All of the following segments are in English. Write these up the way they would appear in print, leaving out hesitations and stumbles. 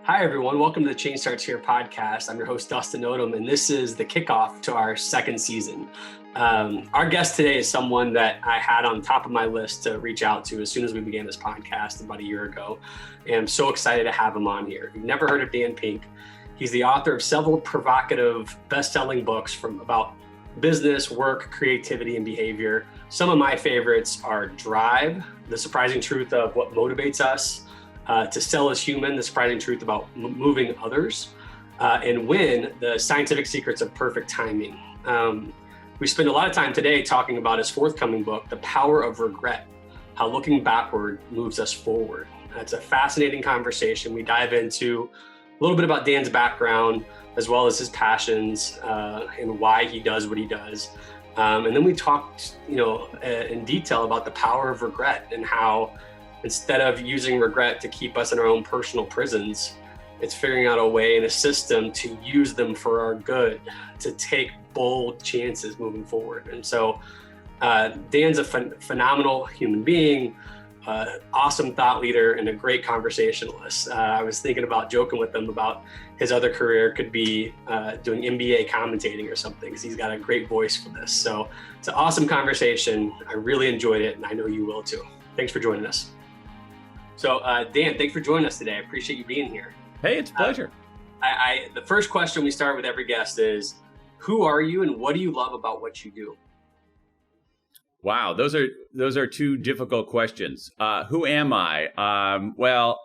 Hi, everyone. Welcome to the Change Starts Here podcast. I'm your host, Dustin Odham, and this is the kickoff to our second season. Our guest today is someone that I had on top of my list to reach out to as soon as we began this podcast about a year ago. And I'm so excited to have him on here. If you've never heard of Dan Pink, he's the author of several provocative, best-selling books about business, work, creativity, and behavior. Some of my favorites are Drive, The Surprising Truth of What Motivates Us, To Sell is Human, The Surprising Truth About Moving Others, and Win, The Scientific Secrets of Perfect Timing. We spend a lot of time today talking about his forthcoming book, The Power of Regret, How Looking Backward Moves Us Forward. It's a fascinating conversation. We dive into a little bit about Dan's background, as well as his passions and why he does what he does. And then we talked, in detail about the power of regret and how instead of using regret to keep us in our own personal prisons, it's figuring out a way and a system to use them for our good, to take bold chances moving forward. And so Dan's a phenomenal human being, awesome thought leader, and a great conversationalist. I was thinking about joking with him about his other career could be doing NBA commentating or something, because he's got a great voice for this. So it's an awesome conversation. I really enjoyed it, and I know you will too. Thanks for joining us. So Dan, thanks for joining us today. I appreciate you being here. Hey, it's a pleasure. The first question we start with every guest is, who are you and what do you love about what you do? Wow, those are two difficult questions. Who am I? Well,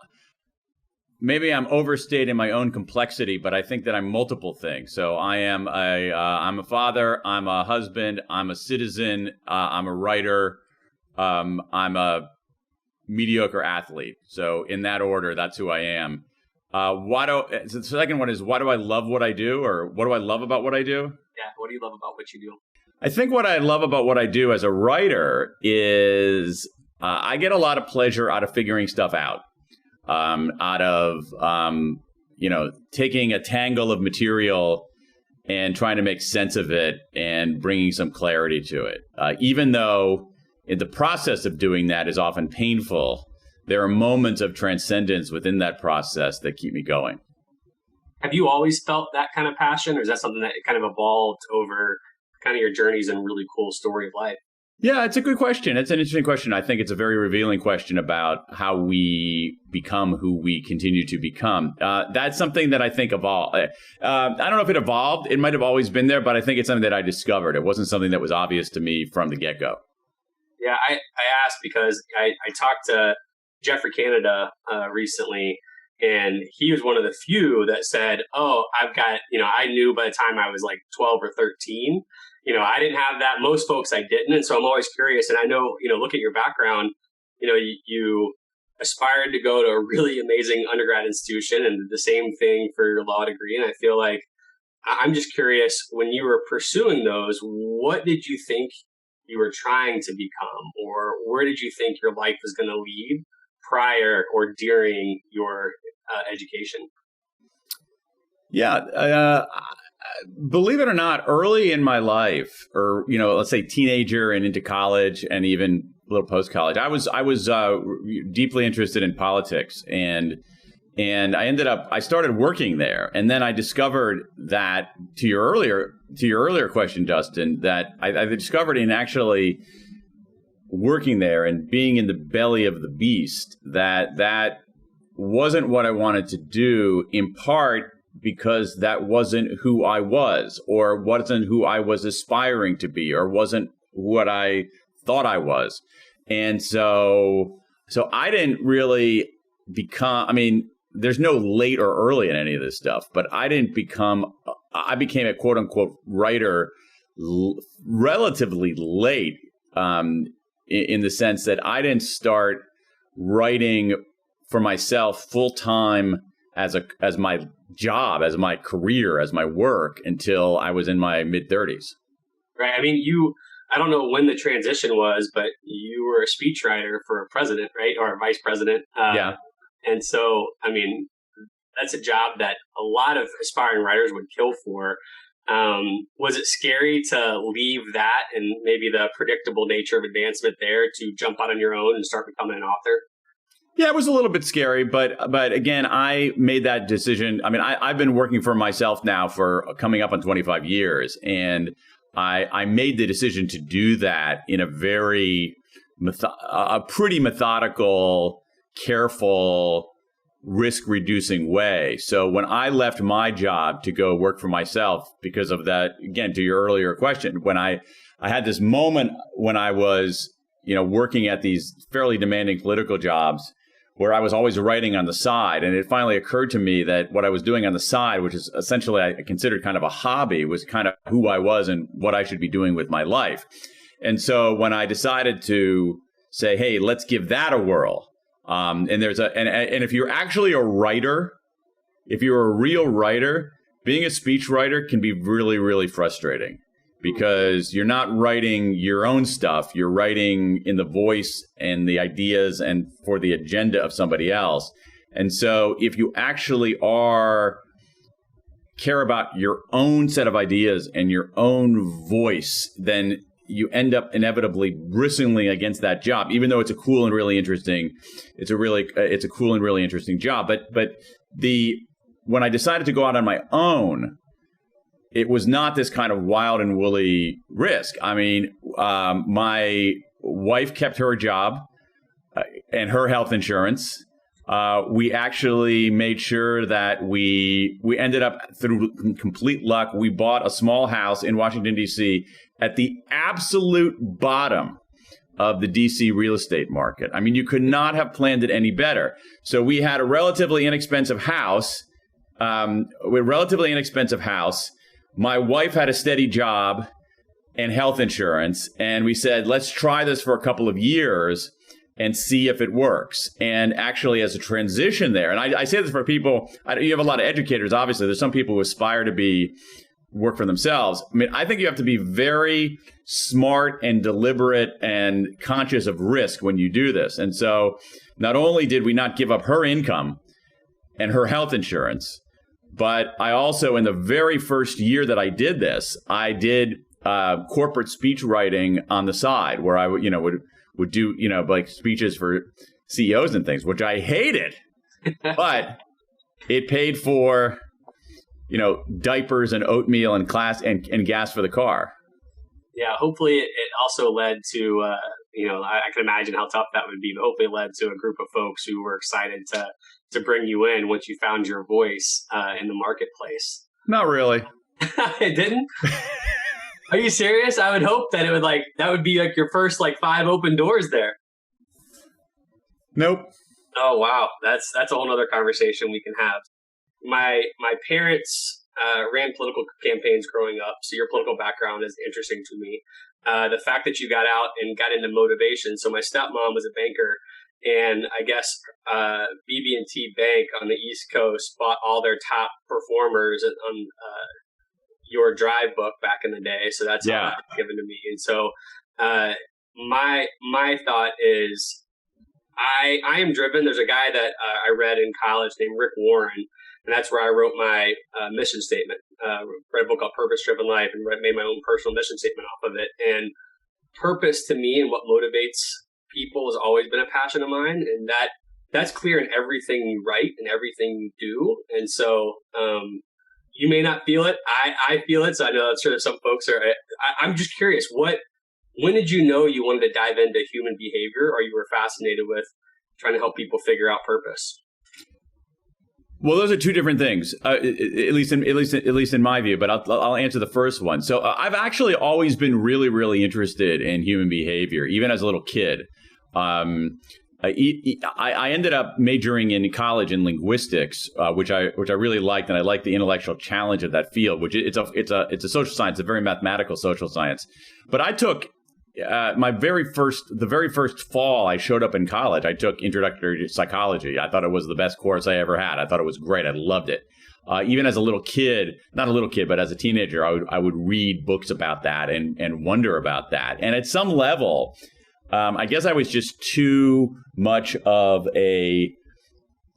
maybe I'm overstating my own complexity, but I think that I'm multiple things. So I'm a father, I'm a husband, I'm a citizen, I'm a writer, I'm a mediocre athlete. So in that order, that's who I am. The second one is, why do I love what I do, or what do I love about what I do? Yeah, what do you love about what you do? I think what I love about what I do as a writer is I get a lot of pleasure out of figuring stuff out, out of, taking a tangle of material and trying to make sense of it and bringing some clarity to it. Even though in the process of doing that is often painful, there are moments of transcendence within that process that keep me going. Have you always felt that kind of passion, or is that something that kind of evolved over kind of your journeys and really cool story of life? Yeah, it's a good question. It's an interesting question. I think it's a very revealing question about how we become who we continue to become. That's something that I think evolved. I don't know if it evolved. It might have always been there, but I think it's something that I discovered. It wasn't something that was obvious to me from the get-go. Yeah, I asked because I talked to Jeffrey Canada recently, and he was one of the few that said, oh, I've got, I knew by the time I was like 12 or 13, I didn't have that. Most folks I didn't. And so I'm always curious. And I know, look at your background, you aspired to go to a really amazing undergrad institution and the same thing for your law degree. And I feel like I'm just curious, when you were pursuing those, what did you think you were trying to become, or where did you think your life was going to lead prior or during your education? Yeah. Believe it or not, early in my life, or, let's say teenager and into college and even a little post-college, I was deeply interested in politics, and I started working there. And then I discovered that, to your earlier question, Dustin, that I discovered in actually working there and being in the belly of the beast, that wasn't what I wanted to do, in part because that wasn't who I was, or wasn't who I was aspiring to be, or wasn't what I thought I was. And so I didn't really become, there's no late or early in any of this stuff, but I became a quote unquote writer relatively late, in the sense that I didn't start writing for myself full time as my job, as my career, as my work, until I was in my mid-30s. Right. I don't know when the transition was, but you were a speechwriter for a president, right? Or a vice president. Yeah. And so, that's a job that a lot of aspiring writers would kill for. Was it scary to leave that and maybe the predictable nature of advancement there to jump out on your own and start becoming an author? Yeah, it was a little bit scary, but again, I made that decision. I mean, I've been working for myself now for coming up on 25 years, and I made the decision to do that in a very pretty methodical, careful, risk-reducing way. So when I left my job to go work for myself, because of that, again, to your earlier question, when I had this moment when I was, working at these fairly demanding political jobs, where I was always writing on the side. And it finally occurred to me that what I was doing on the side, which is essentially I considered kind of a hobby, was kind of who I was and what I should be doing with my life. And so when I decided to say, hey, let's give that a whirl. And if you're actually a writer, if you're a real writer, being a speechwriter can be really, really frustrating. Because you're not writing your own stuff, you're writing in the voice and the ideas and for the agenda of somebody else. And so if you actually care about your own set of ideas and your own voice, then you end up inevitably bristling against that job, even though it's a cool and really interesting, it's a cool and really interesting job. But when I decided to go out on my own, it was not this kind of wild and woolly risk. I mean, my wife kept her job and her health insurance. We actually made sure that we ended up, through complete luck, we bought a small house in Washington, D.C. at the absolute bottom of the D.C. real estate market. I mean, you could not have planned it any better. So we had a relatively inexpensive house. My wife had a steady job and health insurance, and we said, let's try this for a couple of years and see if it works. And actually, as a transition there, and I say this for people, you have a lot of educators, obviously. There's some people who aspire to work for themselves. I mean, I think you have to be very smart and deliberate and conscious of risk when you do this. And so not only did we not give up her income and her health insurance, but I also, in the very first year that I did this, I did corporate speech writing on the side, where I would do like speeches for CEOs and things, which I hated, but it paid for diapers and oatmeal and and gas for the car. Yeah, hopefully it also led to I can imagine how tough that would be, but hopefully it led to a group of folks who were excited to bring you in once you found your voice in the marketplace. Not really. It didn't? Are you serious? I would hope that that would be like your first 5 open doors there. Nope. Oh, wow. That's a whole other conversation we can have. My parents ran political campaigns growing up, so your political background is interesting to me. The fact that you got out and got into motivation. So my stepmom was a banker, and I guess BB&T Bank on the East Coast bought all their top performers on your drive book back in the day. So that's all that was given to me. And so my thought is I am driven. There's a guy that I read in college named Rick Warren, and that's where I wrote my mission statement. Read a book called Purpose Driven Life and made my own personal mission statement off of it. And purpose to me and what motivates people has always been a passion of mine. And that's clear in everything you write and everything you do. And so you may not feel it. I feel it. So I know I'm sure some folks are. I'm just curious, when did you know you wanted to dive into human behavior, or you were fascinated with trying to help people figure out purpose? Well, those are two different things, at least in my view. But I'll answer the first one. So I've actually always been really, really interested in human behavior, even as a little kid. I ended up majoring in college in linguistics, which I really liked, and I liked the intellectual challenge of that field. Which it's a social science, a very mathematical social science. But I took the very first fall I showed up in college, I took introductory psychology. I thought it was the best course I ever had. I thought it was great. I loved it. Even as a little kid, not a little kid, but as a teenager, I would read books about that and wonder about that. And at some level, I guess I was just too much of a,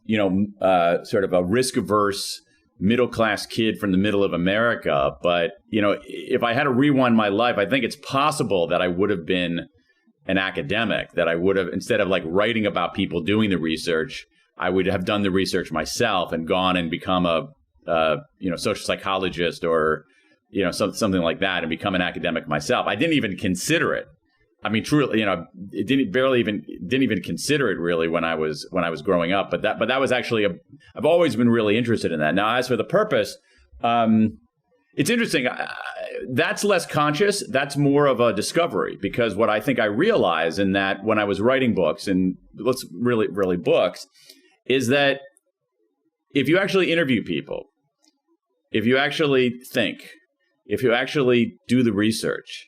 sort of a risk-averse middle-class kid from the middle of America. But, if I had to rewind my life, I think it's possible that I would have been an academic, that I would have, instead of like writing about people doing the research, I would have done the research myself and gone and become a social psychologist or something like that, and become an academic myself. I didn't even consider it. I mean, truly, it didn't even consider it really when I was growing up. But that was actually I've always been really interested in that. Now, as for the purpose, it's interesting. That's less conscious. That's more of a discovery, because what I think I realized in that when I was writing books, and let's really books, is that if you actually interview people, if you actually think, if you actually do the research,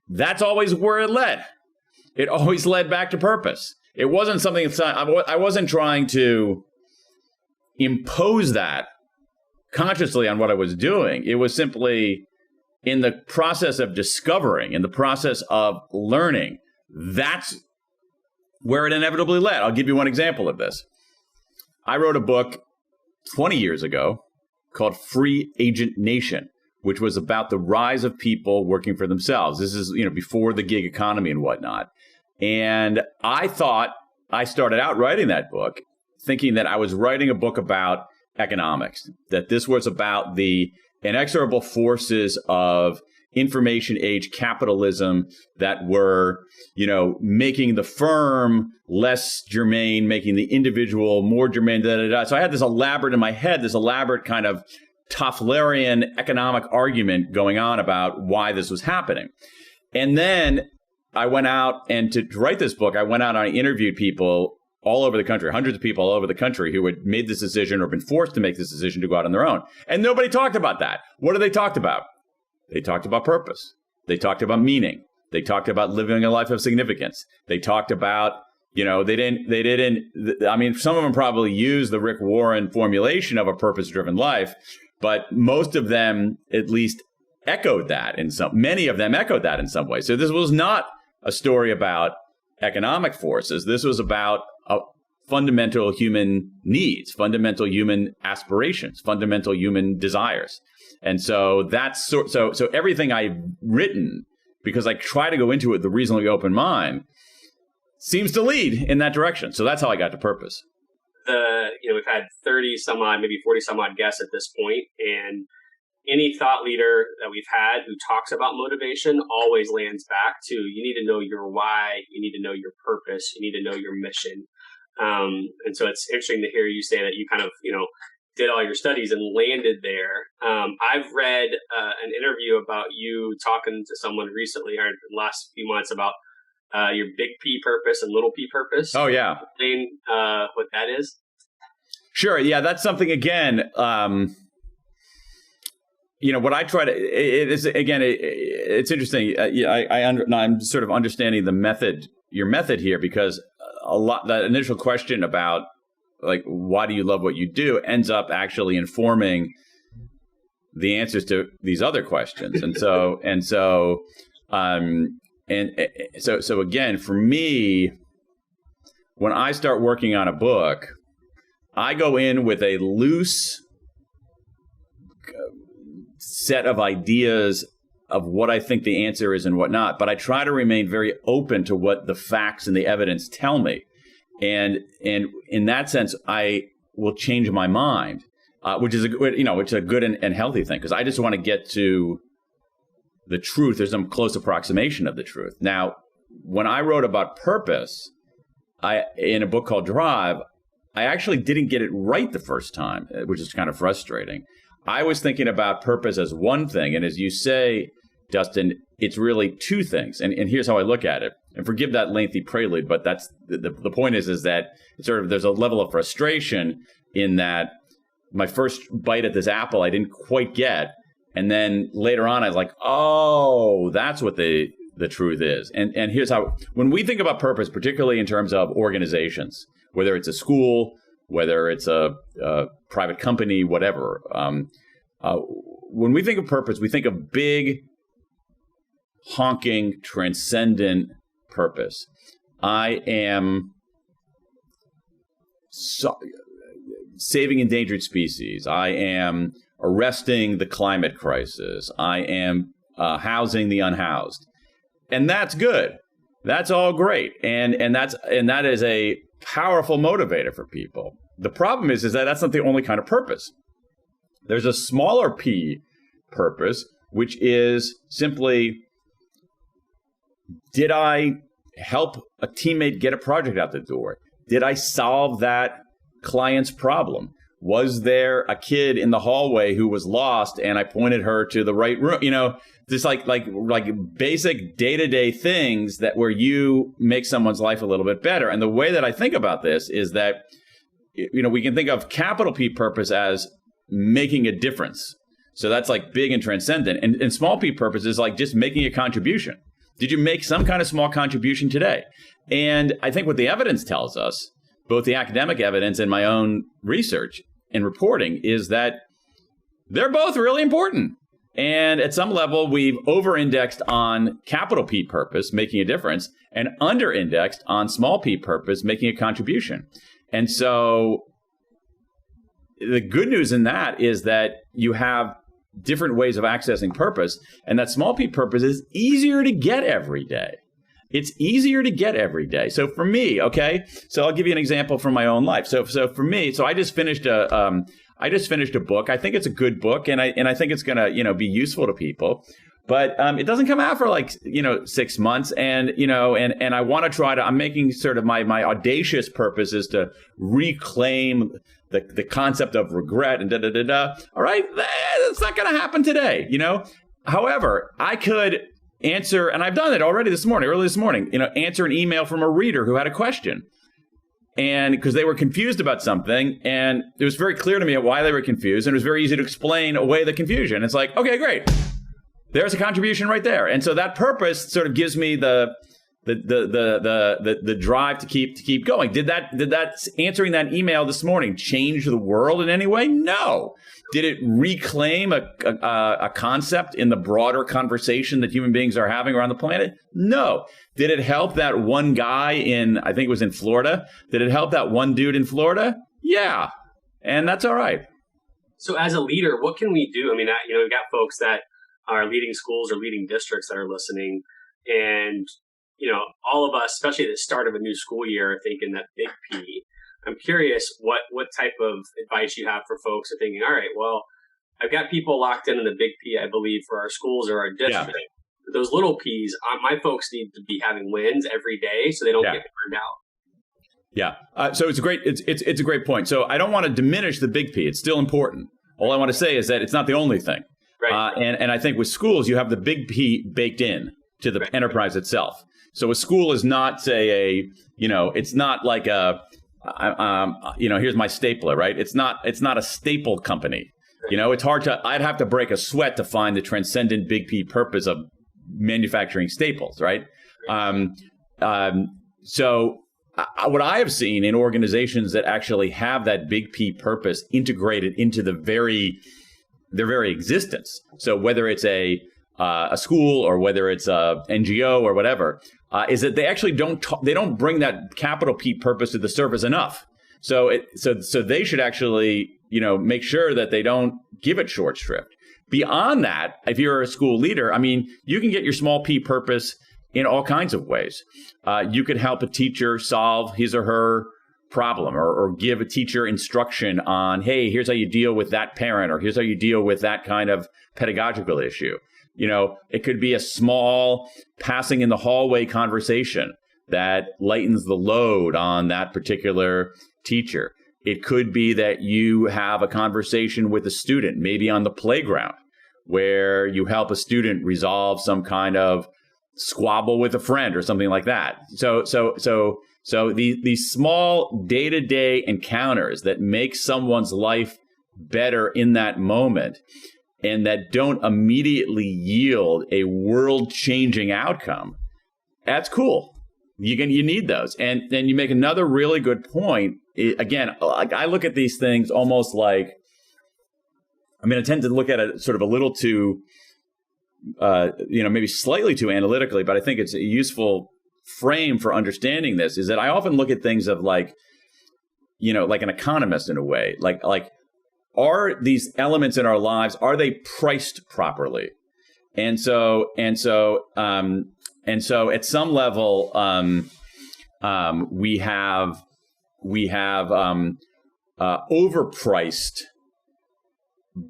that's always where it led. It always led back to purpose. It wasn't something, I wasn't trying to impose that consciously on what I was doing. It was simply in the process of discovering, in the process of learning. That's where it inevitably led. I'll give you one example of this. I wrote a book 20 years ago called Free Agent Nation, which was about the rise of people working for themselves. This is, before the gig economy and whatnot. And I thought I started out writing that book thinking that I was writing a book about economics, that this was about the inexorable forces of information age capitalism that were, making the firm less germane, making the individual more germane. So I had this elaborate in my head, this elaborate kind of Tofflerian economic argument going on about why this was happening. And then I went out, and to write this book, I went out and I interviewed people all over the country, hundreds of people all over the country who had made this decision or been forced to make this decision to go out on their own. And nobody talked about that. What did they talk about? They talked about purpose. They talked about meaning. They talked about living a life of significance. They talked about, some of them probably used the Rick Warren formulation of a purpose-driven life, but most of them at least echoed that many of them echoed that in some way. So this was not a story about economic forces. This was about fundamental human needs, fundamental human aspirations, fundamental human desires. And so that's so everything I've written, because I try to go into it with a reasonably open mind, seems to lead in that direction. So that's how I got to purpose. We've had 30 some odd, maybe 40 some odd guests at this point, and any thought leader that we've had who talks about motivation always lands back to, you need to know your why, you need to know your purpose, you need to know your mission. And so it's interesting to hear you say that you kind of, did all your studies and landed there. I've read an interview about you talking to someone recently, or in the last few months, about your big P purpose and little P purpose. Oh, yeah. Explain what that is. Sure. Yeah, that's something, again, what I try to, it's interesting. I'm sort of understanding your method here, because that initial question about, like, why do you love what you do, ends up actually informing the answers to these other questions. And so again, for me, when I start working on a book, I go in with a loose set of ideas of what I think the answer is and whatnot, but I try to remain very open to what the facts and the evidence tell me. And in that sense, I will change my mind, which is a good and healthy thing, because I just want to get to the truth. There's some close approximation of the truth. Now, when I wrote about purpose, in a book called Drive, I actually didn't get it right the first time, which is kind of frustrating. I was thinking about purpose as one thing, and as you say, Dustin, it's really two things. And here's how I look at it. And forgive that lengthy prelude, but that's the point is that it's sort of, there's a level of frustration in that my first bite at this apple I didn't quite get. And then later on, I was like, oh, that's what the truth is. And here's how, when we think about purpose, particularly in terms of organizations, whether it's a school, whether it's a private company, whatever, when we think of purpose, we think of big, honking, transcendent purpose. I am saving endangered species. I am arresting the climate crisis. I am housing the unhoused. And that's good. That's all great. And that is a powerful motivator for people. The problem is that that's not the only kind of purpose. There's a smaller P purpose, which is simply, did I help a teammate get a project out the door? Did I solve that client's problem? Was there a kid in the hallway who was lost and I pointed her to the right room? Just like basic day-to-day things that where you make someone's life a little bit better. And the way that I think about this is that, we can think of capital P purpose as making a difference. So that's like big and transcendent. And small P purpose is like just making a contribution. Did you make some kind of small contribution today? And I think what the evidence tells us, both the academic evidence and my own research and reporting, is that they're both really important. And at some level, we've over-indexed on capital P purpose, making a difference, and under-indexed on small p purpose, making a contribution. And so the good news in that is that you have different ways of accessing purpose, and that small p purpose is easier to get every day. It's easier to get every day. So for me, okay, so I'll give you an example from my own life. So for me, I just finished a book. I think it's a good book, and I think it's gonna be useful to people. But it doesn't come out for 6 months, and I want to try to. I'm making sort of my audacious purpose is to reclaim the concept of regret and All right, it's not going to happen today, However, I could answer, and I've done it already early this morning, answer an email from a reader who had a question. And because they were confused about something, and it was very clear to me why they were confused, and it was very easy to explain away the confusion. It's like, okay, great. There's a contribution right there. And so that purpose sort of gives me the drive to keep going. Did that answering that email this morning change the world in any way? No. Did it reclaim a concept in the broader conversation that human beings are having around the planet? No. Did it help that one guy I think it was in Florida? Did it help that one dude in Florida? Yeah. And that's all right. So as a leader, what can we do? I mean, we've got folks that are leading schools or leading districts that are listening. And, all of us, especially at the start of a new school year, are thinking that big P. I'm curious what type of advice you have for folks who are thinking, all right, well, I've got people locked in the big P, I believe, for our schools or our district. Yeah. Those little P's, my folks need to be having wins every day so they don't get burned out. Yeah. So it's a great point. So I don't want to diminish the big P. It's still important. All I want to say is that it's not the only thing. Right. And I think with schools, you have the big P baked in to the enterprise itself. So a school is not, say, it's not like here's my stapler, right? It's not a staple company. It's hard I'd have to break a sweat to find the transcendent big P purpose of manufacturing staples, right? So what I have seen in organizations that actually have that big P purpose integrated into their very existence. So whether it's a school or whether it's a NGO or whatever, is that they actually don't bring that capital P purpose to the surface enough. So they should actually make sure that they don't give it short shrift. Beyond that, if you're a school leader, I mean, you can get your small P purpose in all kinds of ways. You could help a teacher solve his or her problem, or give a teacher instruction on, hey, here's how you deal with that parent, or here's how you deal with that kind of pedagogical issue. It could be a small passing in the hallway conversation that lightens the load on that particular teacher. It could be that you have a conversation with a student, maybe on the playground, where you help a student resolve some kind of squabble with a friend or something like that. So these small day-to-day encounters that make someone's life better in that moment, and that don't immediately yield a world-changing outcome, that's cool. You need those. And then you make another really good point. Again, I look at these things almost like, I tend to look at it sort of a little too, maybe slightly too analytically, but I think it's a useful frame for understanding this, is that I often look at things of like an economist in a way, like are these elements in our lives, are they priced properly? And so And so at some level, we have overpriced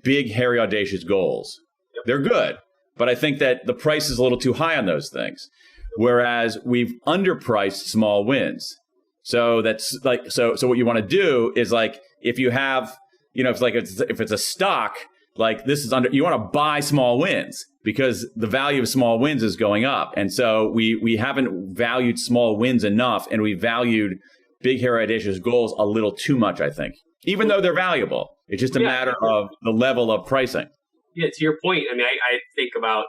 big, hairy, audacious goals. They're good, but I think that the price is a little too high on those things. Whereas we've underpriced small wins. So that's like, so what you want to do is like, if you have, if it's a stock, like this is you want to buy small wins because the value of small wins is going up. And so we haven't valued small wins enough, and we valued big, hairy, audacious goals a little too much, I think, even though they're valuable. It's just a matter of the level of pricing. Yeah, to your point, I mean, I think about,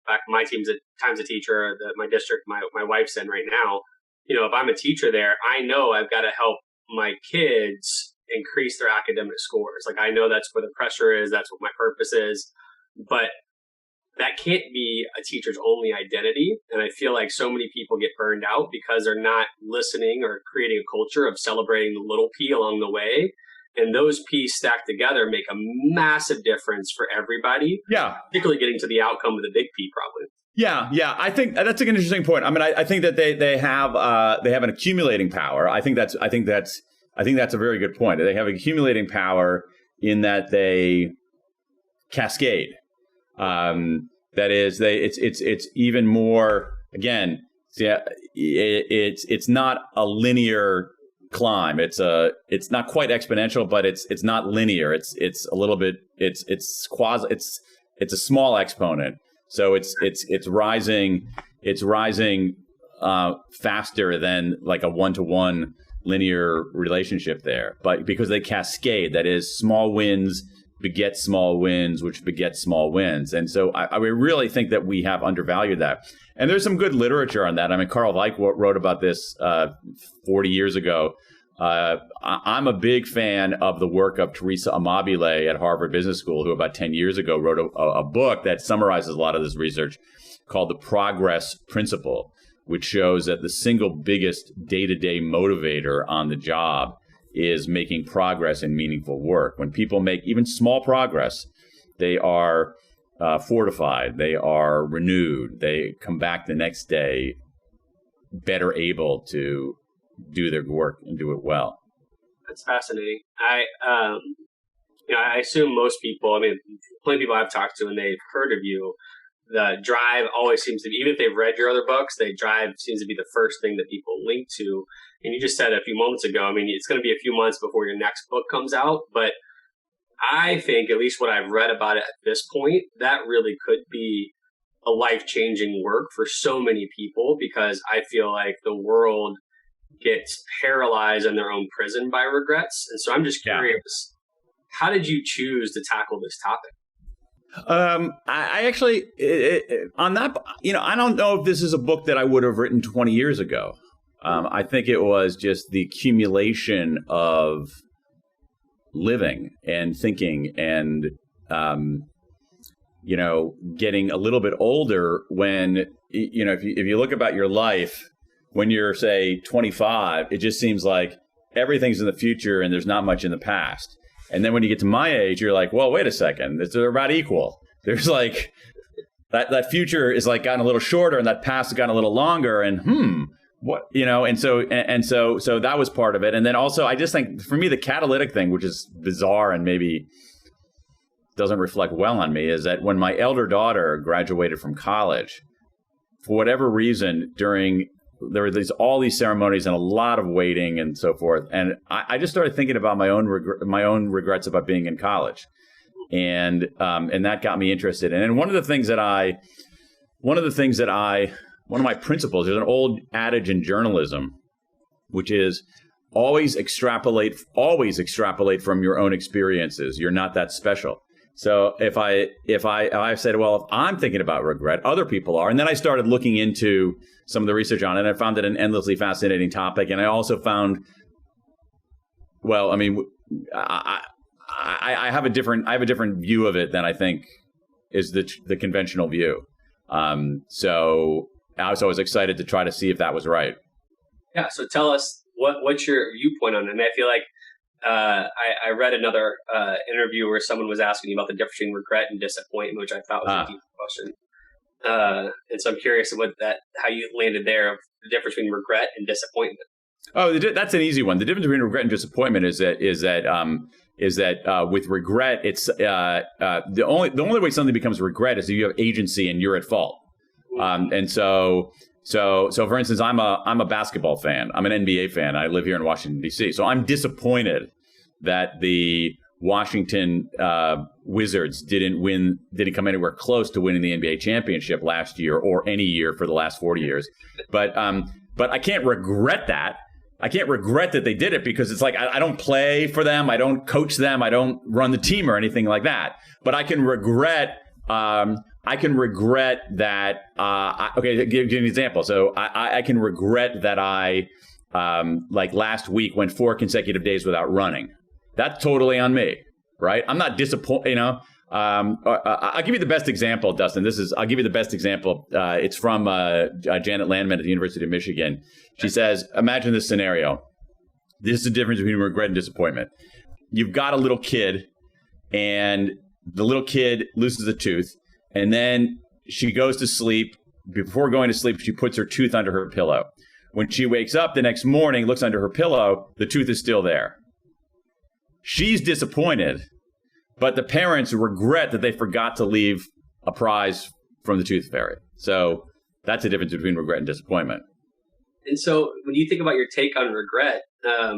back my time's a teacher, my district, my wife's in right now. If I'm a teacher there, I know I've got to help my kids increase their academic scores. Like, I know that's where the pressure is. That's what my purpose is. But that can't be a teacher's only identity. And I feel like so many people get burned out because they're not listening or creating a culture of celebrating the little P along the way. And those P's stacked together make a massive difference for everybody. Yeah. Particularly getting to the outcome of the big P, probably. Yeah. I think that's an interesting point. I mean, I think that they have an accumulating power. I think that's a very good point. They have accumulating power in that they cascade. That is, it's even more. Again, it's not a linear climb. It's not quite exponential, but it's not linear. It's a little bit. It's a small exponent. So it's rising. It's rising faster than like a one-to-one linear relationship there, but because they cascade, that is, small wins beget small wins, which beget small wins. And so I really think that we have undervalued that. And there's some good literature on that. I mean, Carl Weick wrote about this 40 years ago. I'm a big fan of the work of Teresa Amabile at Harvard Business School, who about 10 years ago wrote a book that summarizes a lot of this research called The Progress Principle, which shows that the single biggest day-to-day motivator on the job is making progress in meaningful work. When people make even small progress, they are fortified, they are renewed, they come back the next day better able to do their work and do it well. That's fascinating. I assume most people, plenty of people I've talked to and they've heard of you, the drive always seems to be, even if they've read your other books, drive seems to be the first thing that people link to. And you just said a few moments ago, it's going to be a few months before your next book comes out. But I think, at least what I've read about it at this point, that really could be a life-changing work for so many people, because I feel like the world gets paralyzed in their own prison by regrets. And so I'm just curious, how did you choose to tackle this topic? I actually, on that, I don't know if this is a book that I would have written 20 years ago. I think it was just the accumulation of living and thinking and, getting a little bit older when, if you look about your life, when you're, say, 25, it just seems like everything's in the future and there's not much in the past. And then when you get to my age, you're like, well, wait a second, they're about equal. There's like, that future is like gotten a little shorter and that past has gotten a little longer, and what, and so that was part of it. And then also, I just think for me, the catalytic thing, which is bizarre and maybe doesn't reflect well on me, is that when my elder daughter graduated from college, for whatever reason, there were all these ceremonies and a lot of waiting and so forth. And I just started thinking about my own regrets about being in college. And that got me interested. And one of my principles, there's an old adage in journalism, which is always extrapolate from your own experiences. You're not that special. So if I said, well, if I'm thinking about regret, other people are. And then I started looking into some of the research on it, and I found it an endlessly fascinating topic. And I also found, I have a different view of it than I think is the conventional view. So I was excited to try to see if that was right. Yeah. So tell us what's your viewpoint on it. I feel like I read another interview where someone was asking you about the difference between regret and disappointment, which I thought was a deep question. And so I'm curious how you landed there, the difference between regret and disappointment. Oh, that's an easy one. The difference between regret and disappointment is that with regret, it's the only way something becomes regret is if you have agency and you're at fault. And so for instance, I'm a basketball fan. I'm an NBA fan. I live here in Washington D.C. So I'm disappointed that the Washington Wizards didn't come anywhere close to winning the NBA championship last year or any year for the last 40 years. But I can't regret that. I can't regret that they did it because it's like I don't play for them, I don't coach them, I don't run the team or anything like that. But I can regret. I can regret that. Okay, to give you an example. So I can regret that I like last week went 4 consecutive days without running. That's totally on me, right? I'm not disappointed. I'll give you the best example, Dustin. I'll give you the best example. It's from Janet Landman at the University of Michigan. She says, imagine this scenario. This is the difference between regret and disappointment. You've got a little kid, and the little kid loses a tooth, and then she goes to sleep. Before going to sleep, she puts her tooth under her pillow. When she wakes up the next morning, looks under her pillow, the tooth is still there. She's disappointed, but the parents regret that they forgot to leave a prize from the tooth fairy. So that's the difference between regret and disappointment. And so when you think about your take on regret,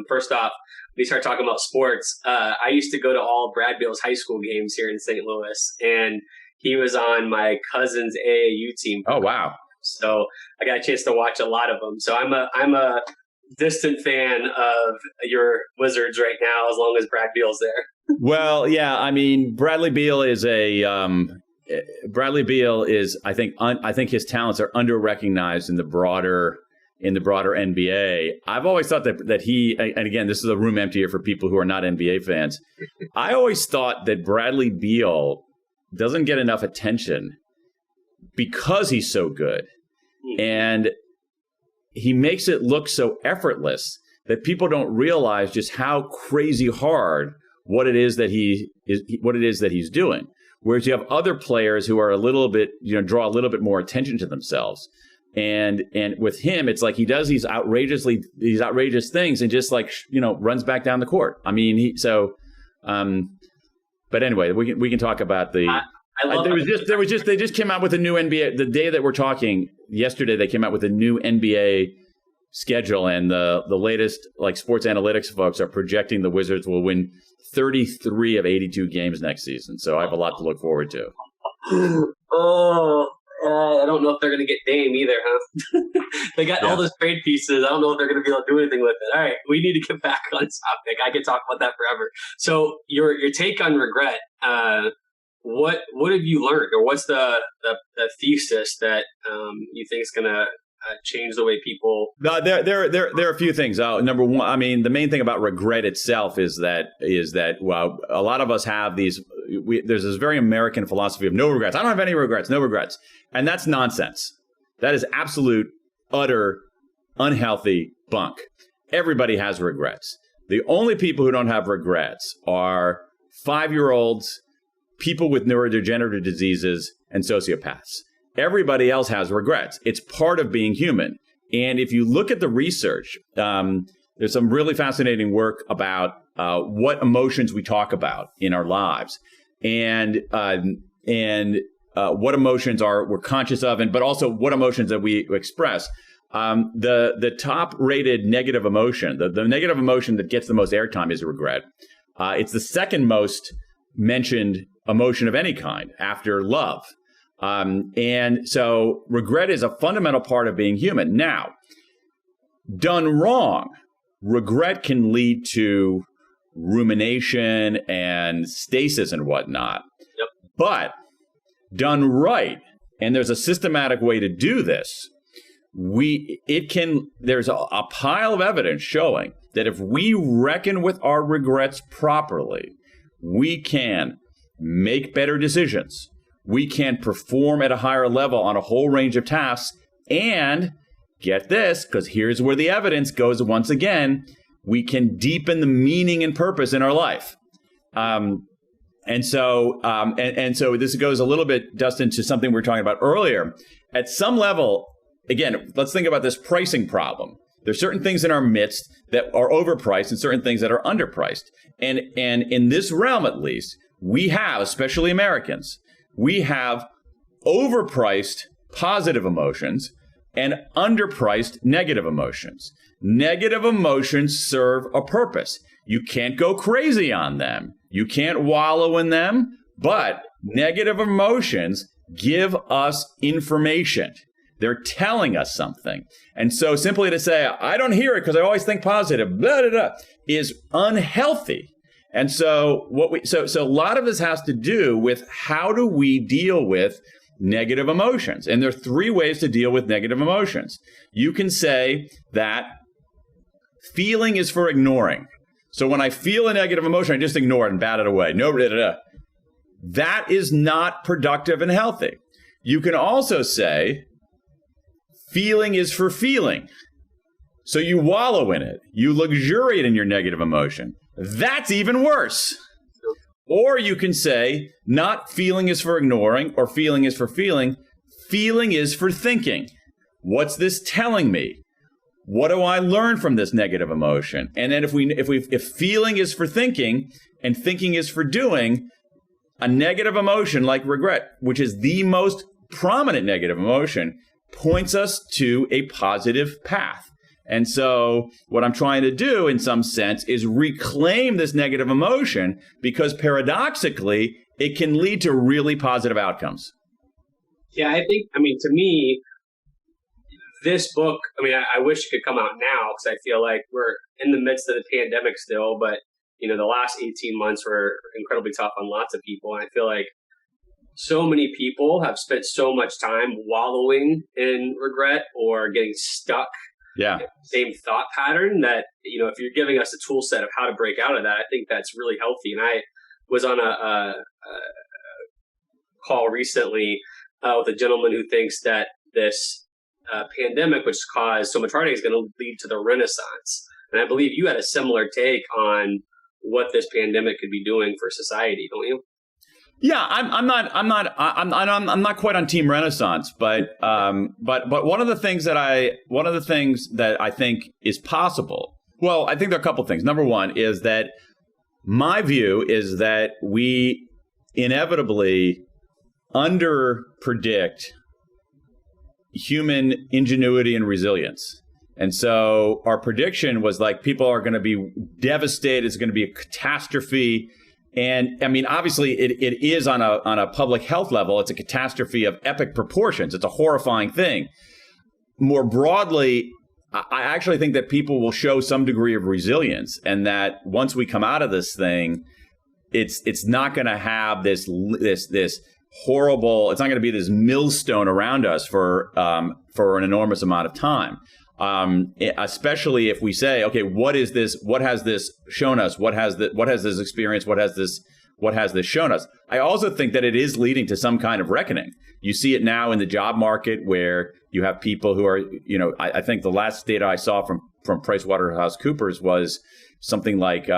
first off, when you start talking about sports, I used to go to all Brad Beal's high school games here in St. Louis, and he was on my cousin's AAU team. Oh, wow. So I got a chance to watch a lot of them. So I'm a distant fan of your Wizards right now, as long as Brad Beal's there. Well, yeah, I mean, Bradley Beal is I think his talents are under-recognized in the broader NBA. I've always thought that he, and again, this is a room empty here for people who are not NBA fans. I always thought that Bradley Beal doesn't get enough attention because he's so good. And he makes it look so effortless that people don't realize just how crazy hard what it is that he's doing. Whereas you have other players who are a little bit, draw a little bit more attention to themselves. And with him, it's like he does these outrageous things and just runs back down the court. I mean, but anyway, we can talk about the. They just came out with a new NBA. The day that we're talking, yesterday, they came out with a new NBA schedule, and the latest sports analytics folks are projecting the Wizards will win 33 of 82 games next season. So I have a lot to look forward to. I don't know if they're going to get Dame either, huh? They got all those trade pieces. I don't know if they're going to be able to do anything with it. All right, we need to get back on topic. I could talk about that forever. So your take on regret. What have you learned, or what's the thesis that you think is going to change the way people? No, there are a few things. Number one, I mean, the main thing about regret itself is that well, a lot of us have these. There's this very American philosophy of no regrets. I don't have any regrets, no regrets, and that's nonsense. That is absolute, utter, unhealthy bunk. Everybody has regrets. The only people who don't have regrets are 5-year-olds, people with neurodegenerative diseases, and sociopaths. Everybody else has regrets. It's part of being human. And if you look at the research, there's some really fascinating work about what emotions we talk about in our lives, and what emotions we're conscious of, but also what emotions that we express. The top rated negative emotion, the negative emotion that gets the most airtime is regret. It's the second most mentioned emotion of any kind after love. And so regret is a fundamental part of being human. Now, done wrong, regret can lead to rumination and stasis and whatnot. Yep. But done right, and there's a systematic way to do this, there's a pile of evidence showing that if we reckon with our regrets properly, we can make better decisions. We can perform at a higher level on a whole range of tasks. And get this, because here's where the evidence goes once again, we can deepen the meaning and purpose in our life. And so, so this goes a little bit, Dustin, to something we were talking about earlier. At some level, again, let's think about this pricing problem. There's certain things in our midst that are overpriced and certain things that are underpriced. And in this realm, at least, we have, especially Americans, we have overpriced positive emotions and underpriced negative emotions. Negative emotions serve a purpose. You can't go crazy on them. You can't wallow in them, but negative emotions give us information. They're telling us something. And so simply to say, I don't hear it because I always think positive, blah, blah, blah, is unhealthy. And so so a lot of this has to do with how do we deal with negative emotions? And there are three ways to deal with negative emotions. You can say that feeling is for ignoring. So when I feel a negative emotion, I just ignore it and bat it away. No, blah, blah, blah. That is not productive and healthy. You can also say feeling is for feeling. So you wallow in it. You luxuriate in your negative emotion. That's even worse. Or you can say not feeling is for ignoring or feeling is for feeling. Feeling is for thinking. What's this telling me? What do I learn from this negative emotion? And then if feeling is for thinking and thinking is for doing, a negative emotion like regret, which is the most prominent negative emotion, points us to a positive path. And so what I'm trying to do in some sense is reclaim this negative emotion because paradoxically, it can lead to really positive outcomes. Yeah, to me, this book, I wish it could come out now because I feel like we're in the midst of the pandemic still, but the last 18 months were incredibly tough on lots of people. And I feel like so many people have spent so much time wallowing in regret or getting stuck in the same thought pattern that, if you're giving us a tool set of how to break out of that, I think that's really healthy. And I was on a call recently with a gentleman who thinks that this pandemic, which caused so much heartache, is going to lead to the Renaissance. And I believe you had a similar take on what this pandemic could be doing for society, don't you? Yeah, I'm not quite on Team Renaissance, but one of the things that I think is possible. Well, I think there are a couple things. Number one is that my view is that we inevitably underpredict human ingenuity and resilience. And so our prediction was like people are going to be devastated. It's going to be a catastrophe. And obviously it is on a public health level. It's a catastrophe of epic proportions. It's a horrifying thing. More broadly, I actually think that people will show some degree of resilience, and that once we come out of this thing, it's not going to have this horrible. It's not going to be this millstone around us for an enormous amount of time. Especially if we say, okay, what is this? What has this shown us? What has this experience? What has this shown us? I also think that it is leading to some kind of reckoning. You see it now in the job market where you have people who are, I think the last data I saw from PricewaterhouseCoopers was something like 2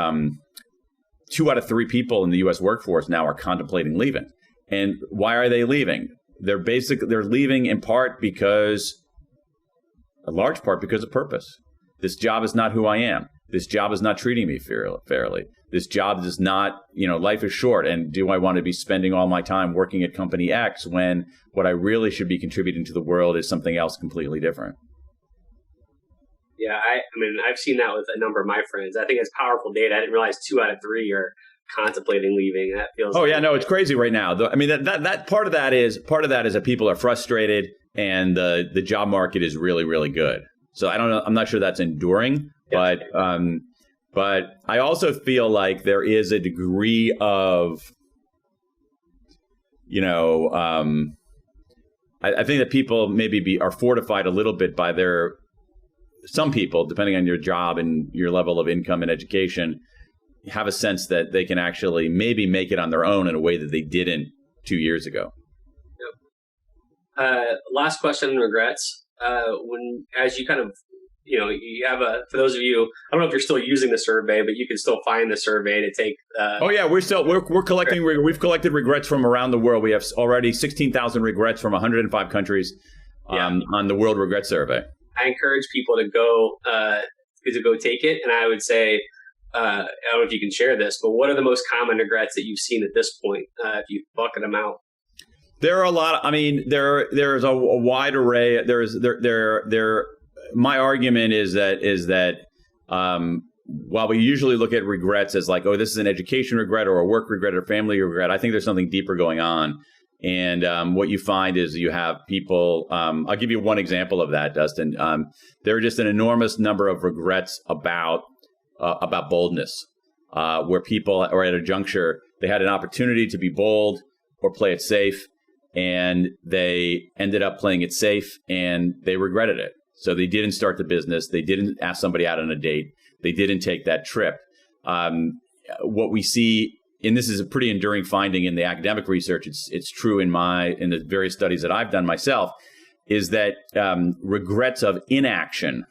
out of 3 people in the U.S. workforce now are contemplating leaving. And why are they leaving? They're leaving in part because. A large part because of purpose. This job is not who I am. This job is not treating me fairly. This job does not, life is short. And do I want to be spending all my time working at company X when what I really should be contributing to the world is something else completely different? Yeah, I've seen that with a number of my friends. I think it's powerful data. I didn't realize 2 out of 3 are contemplating leaving. That feels. Oh, yeah, no, it's crazy right now. That part of that is that people are frustrated. And the job market is really, really good. So I don't know. I'm not sure that's enduring, but I also feel like there is a degree of, I think that people maybe are fortified a little bit by some people, depending on your job and your level of income and education, have a sense that they can actually maybe make it on their own in a way that they didn't 2 years ago. Last question on regrets. As you kind of, you have for those of you, I don't know if you're still using the survey, but you can still find the survey to take. Oh yeah, we're collecting. We've collected regrets from around the world. We have already 16,000 regrets from 105 countries on the World Regret Survey. I encourage people to go take it, and I would say, I don't know if you can share this, but what are the most common regrets that you've seen at this point? If you bucket them out. There are a lot. There's a wide array. My argument is that while we usually look at regrets as like, oh, this is an education regret or a work regret or family regret, I think there's something deeper going on. And what you find is you have people. I'll give you one example of that, Dustin. There are just an enormous number of regrets about boldness, where people are at a juncture. They had an opportunity to be bold or play it safe, and they ended up playing it safe, and they regretted it. So they didn't start the business. They didn't ask somebody out on a date. They didn't take that trip. What we see, and this is a pretty enduring finding in the academic research, it's true in the various studies that I've done myself, is that regrets of inaction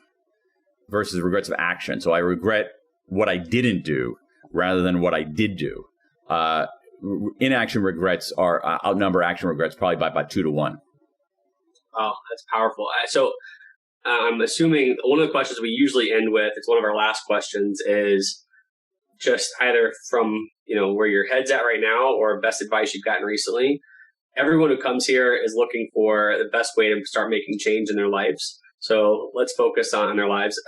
versus regrets of action. So I regret what I didn't do rather than what I did do. Inaction regrets outnumber action regrets probably by about 2 to 1. Oh, that's powerful. So I'm assuming one of the questions we usually end with, it's one of our last questions, is just either from where your head's at right now or best advice you've gotten recently. Everyone who comes here is looking for the best way to start making change in their lives. So let's focus on their lives.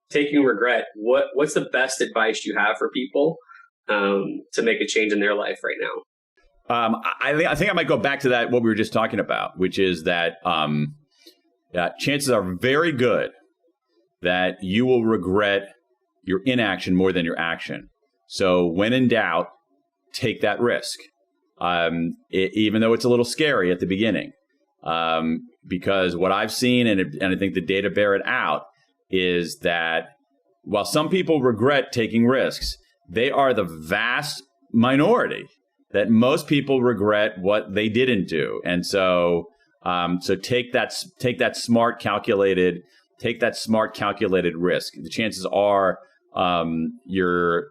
Taking regret, what's the best advice you have for people to make a change in their life right now? I think I might go back to that, what we were just talking about, which is that chances are very good that you will regret your inaction more than your action. So when in doubt, take that risk, even though it's a little scary at the beginning. Because what I've seen, and I think the data bear it out, is that while some people regret taking risks, they are the vast minority. That most people regret what they didn't do, and so take that smart calculated risk. The chances are you're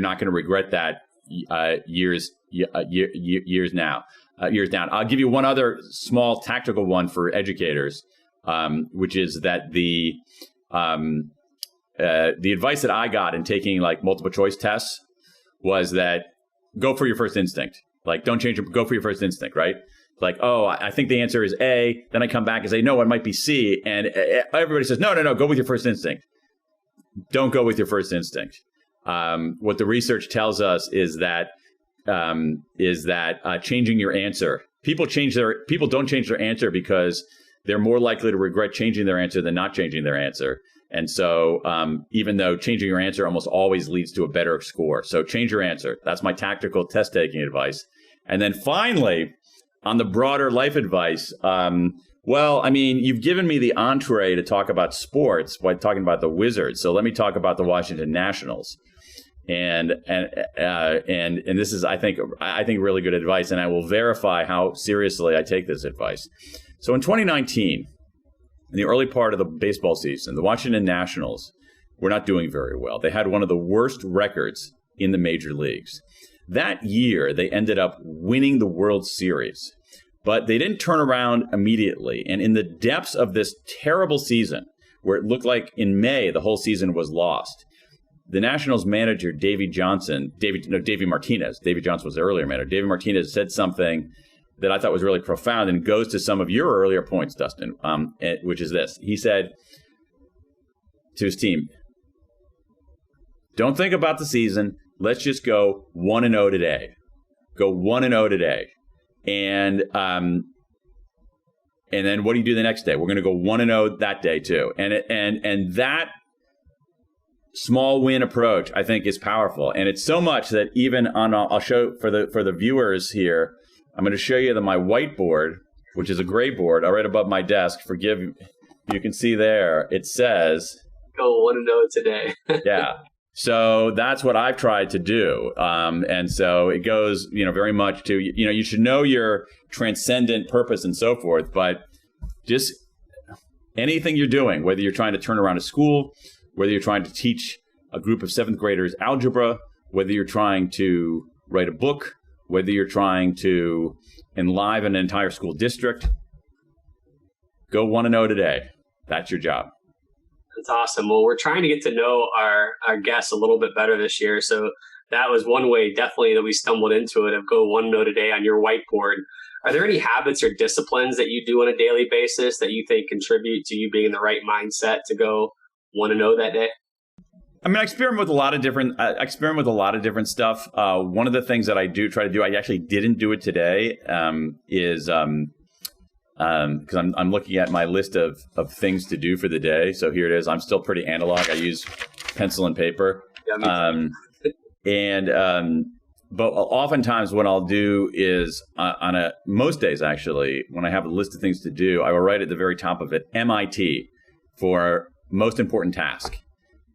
not going to regret that years down. I'll give you one other small tactical one for educators, which is that the advice that I got in taking like multiple choice tests was that go for your first instinct. Like, don't change go for your first instinct, right? Like, oh, I think the answer is A. Then I come back and say, no, it might be C. And everybody says, no, go with your first instinct. Don't go with your first instinct. What the research tells us is that changing your answer. People don't change their answer because they're more likely to regret changing their answer than not changing their answer. And so even though changing your answer almost always leads to a better score. So change your answer. That's my tactical test taking advice. And then finally, on the broader life advice, you've given me the entree to talk about sports by talking about the Wizards. So let me talk about the Washington Nationals. And this is, I think really good advice, and I will verify how seriously I take this advice. So in 2019, in the early part of the baseball season, the Washington Nationals were not doing very well. They had one of the worst records in the major leagues. That year, they ended up winning the World Series, but they didn't turn around immediately. And in the depths of this terrible season, where it looked like in May the whole season was lost, the Nationals manager, Davey Johnson was the earlier manager. Davey Martinez said something that I thought was really profound and goes to some of your earlier points, Dustin, which is this. He said to his team, don't think about the season. Let's just go 1-0 today. Go 1-0 today. And then what do you do the next day? We're going to go 1-0 that day too. And that small win approach, I think, is powerful. And it's so much that even I'll show for the viewers here, I'm going to show you my whiteboard, which is a gray board right above my desk. You can see there, it says, go 1-0 today. Yeah. So that's what I've tried to do. And so it goes, very much to, you should know your transcendent purpose and so forth, but just anything you're doing, whether you're trying to turn around a school, whether you're trying to teach a group of 7th graders algebra, whether you're trying to write a book, whether you're trying to enliven an entire school district, go want to know today. That's your job. That's awesome. Well, we're trying to get to know our guests a little bit better this year. So that was one way definitely that we stumbled into it, of go want to know today on your whiteboard. Are there any habits or disciplines that you do on a daily basis that you think contribute to you being in the right mindset to go want to know that day? I mean, I experiment with a lot of different stuff. One of the things that I do try to do, I actually didn't do it today, is because I'm looking at my list of things to do for the day. So here it is. I'm still pretty analog. I use pencil and paper. Yeah, but oftentimes what I'll do is most days actually, when I have a list of things to do, I will write at the very top of it, MIT, for most important task,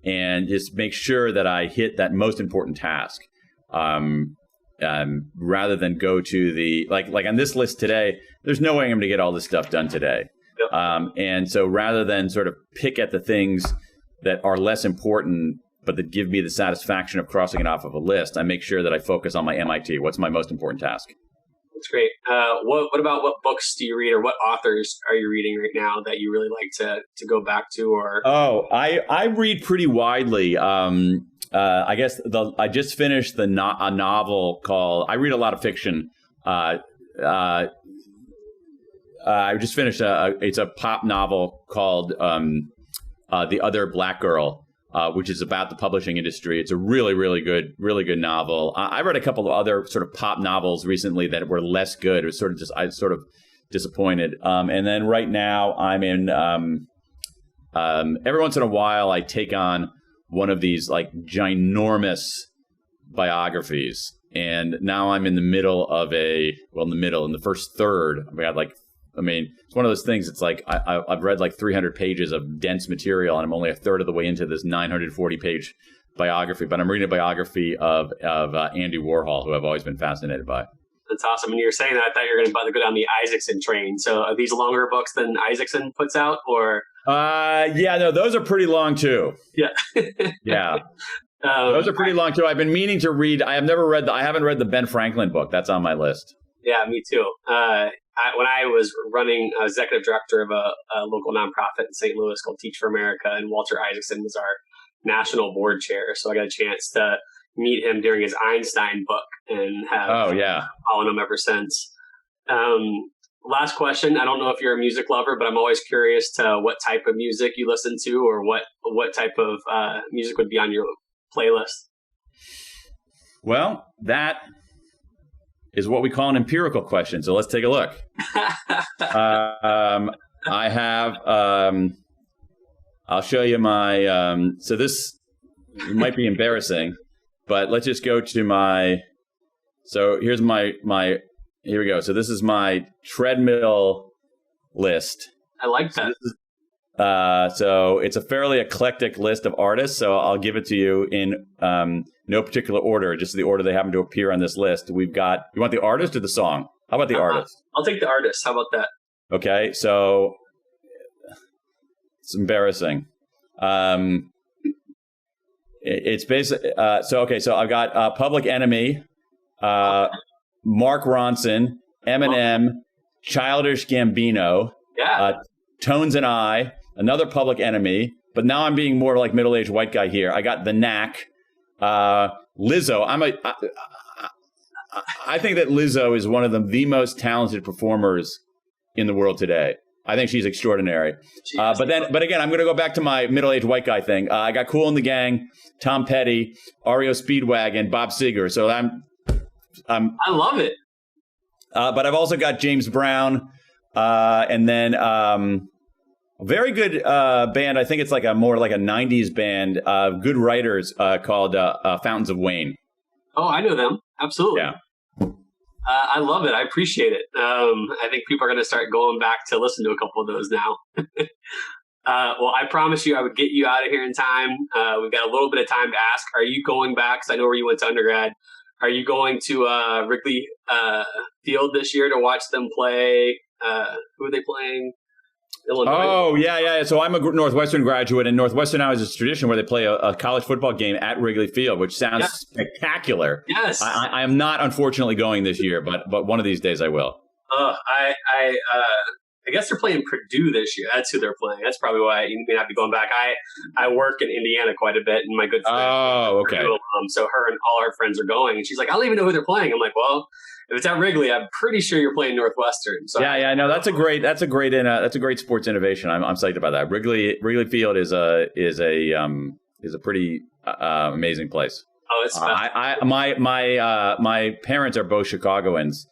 and just make sure that I hit that most important task. Rather than go to the, like on this list today, there's no way I'm going to get all this stuff done today. Yep. And so rather than sort of pick at the things that are less important, but that give me the satisfaction of crossing it off of a list, I make sure that I focus on my MIT. What's my most important task? That's great. What about what books do you read, or what authors are you reading right now that you really like to go back to? Or I read pretty widely. I guess I just finished a novel called. I read a lot of fiction. I just finished it's a pop novel called The Other Black Girl, which is about the publishing industry. It's a really, really good novel. I read a couple of other sort of pop novels recently that were less good. It was I was sort of disappointed. And then right now I'm in. Every once in a while, I take on one of these like ginormous biographies, and now I'm in the middle of in the first third. It's one of those things. It's like I've read like 300 pages of dense material, and I'm only a third of the way into this 940-page biography. But I'm reading a biography of Andy Warhol, who I've always been fascinated by. That's awesome. And you were saying that, I thought you were going to go down the Isaacson train. So are these longer books than Isaacson puts out, or? No, those are pretty long too. Yeah. Yeah. Those are pretty long too. I've been meaning to read. I haven't read the Ben Franklin book. That's on my list. Yeah, me too. When I was executive director of a local nonprofit in St. Louis called Teach for America, and Walter Isaacson was our national board chair. So I got a chance to meet him during his Einstein book and have followed him ever since. Last question. I don't know if you're a music lover, but I'm always curious to what type of music you listen to, or what type of music would be on your playlist. Well, that is what we call an empirical question. So let's take a look. I have, I'll show you my, so this might be embarrassing, but let's just go to so here's here we go. So this is my treadmill list. I like that. So it's a fairly eclectic list of artists. So I'll give it to you in no particular order, just the order they happen to appear on this list. We've got, you want the artist or the song? How about the artist? I'll take the artist. How about that? Okay. So it's embarrassing. It's basically, so I've got Public Enemy, Mark Ronson, Eminem, Childish Gambino, Tones and I, another Public Enemy, but now I'm being more like middle-aged white guy here. I got The Knack, Lizzo. I think that Lizzo is one of the most talented performers in the world today. I think she's extraordinary. But again, I'm going to go back to my middle-aged white guy thing. I got Kool and the Gang, Tom Petty, REO Speedwagon, Bob Seger. So I love it. But I've also got James Brown, and then a very good band. I think it's more like a 90s band, good writers called Fountains of Wayne. Oh, I know them. Absolutely. Yeah. I love it. I appreciate it. I think people are going to start going back to listen to a couple of those now. Well, I promise you I would get you out of here in time. We've got a little bit of time to ask. Are you going back? Because I know where you went to undergrad. Are you going to Wrigley Field this year to watch them play? Who are they playing? Illinois. Oh, yeah. So I'm a Northwestern graduate, and Northwestern now has this tradition where they play a college football game at Wrigley Field, which sounds spectacular. Yes. I am not, unfortunately, going this year, but one of these days I will. I guess they're playing Purdue this year. That's who they're playing. That's probably why you may not be going back. I work in Indiana quite a bit, and my good friend. Oh, okay. Purdue, so her and all her friends are going, and she's like, I don't even know who they're playing. I'm like, well, if it's at Wrigley, I'm pretty sure you're playing Northwestern. So No, that's a great sports innovation. I'm psyched about that. Wrigley Field is a pretty amazing place. Oh, it's my parents are both Chicagoans.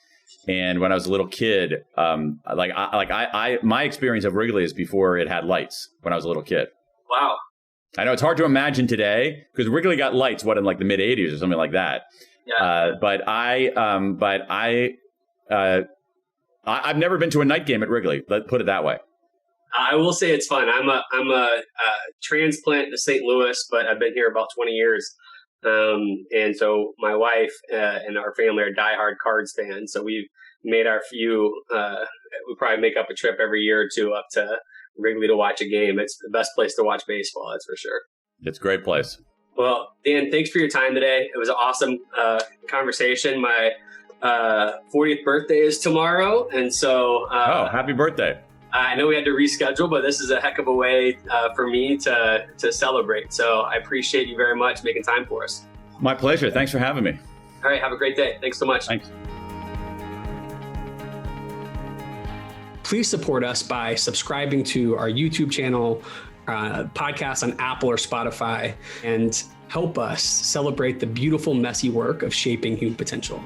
And when I was a little kid, my experience of Wrigley is before it had lights when I was a little kid. Wow. I know it's hard to imagine today because Wrigley got lights, in like the mid 80s or something like that. Yeah. I've never been to a night game at Wrigley. Let's put it that way. I will say it's fun. I'm a transplant to St. Louis, but I've been here about 20 years. And so my wife and our family are diehard Cards fans. So we've made our few, we probably make up a trip every year or two up to Wrigley to watch a game. It's the best place to watch baseball, that's for sure. It's a great place. Well, Dan, thanks for your time today. It was an awesome conversation. My 40th birthday is tomorrow. And so... happy birthday. I know we had to reschedule, but this is a heck of a way for me to celebrate. So I appreciate you very much making time for us. My pleasure. Thanks for having me. All right. Have a great day. Thanks so much. Thanks. Please support us by subscribing to our YouTube channel, podcast on Apple or Spotify, and help us celebrate the beautiful, messy work of shaping human potential.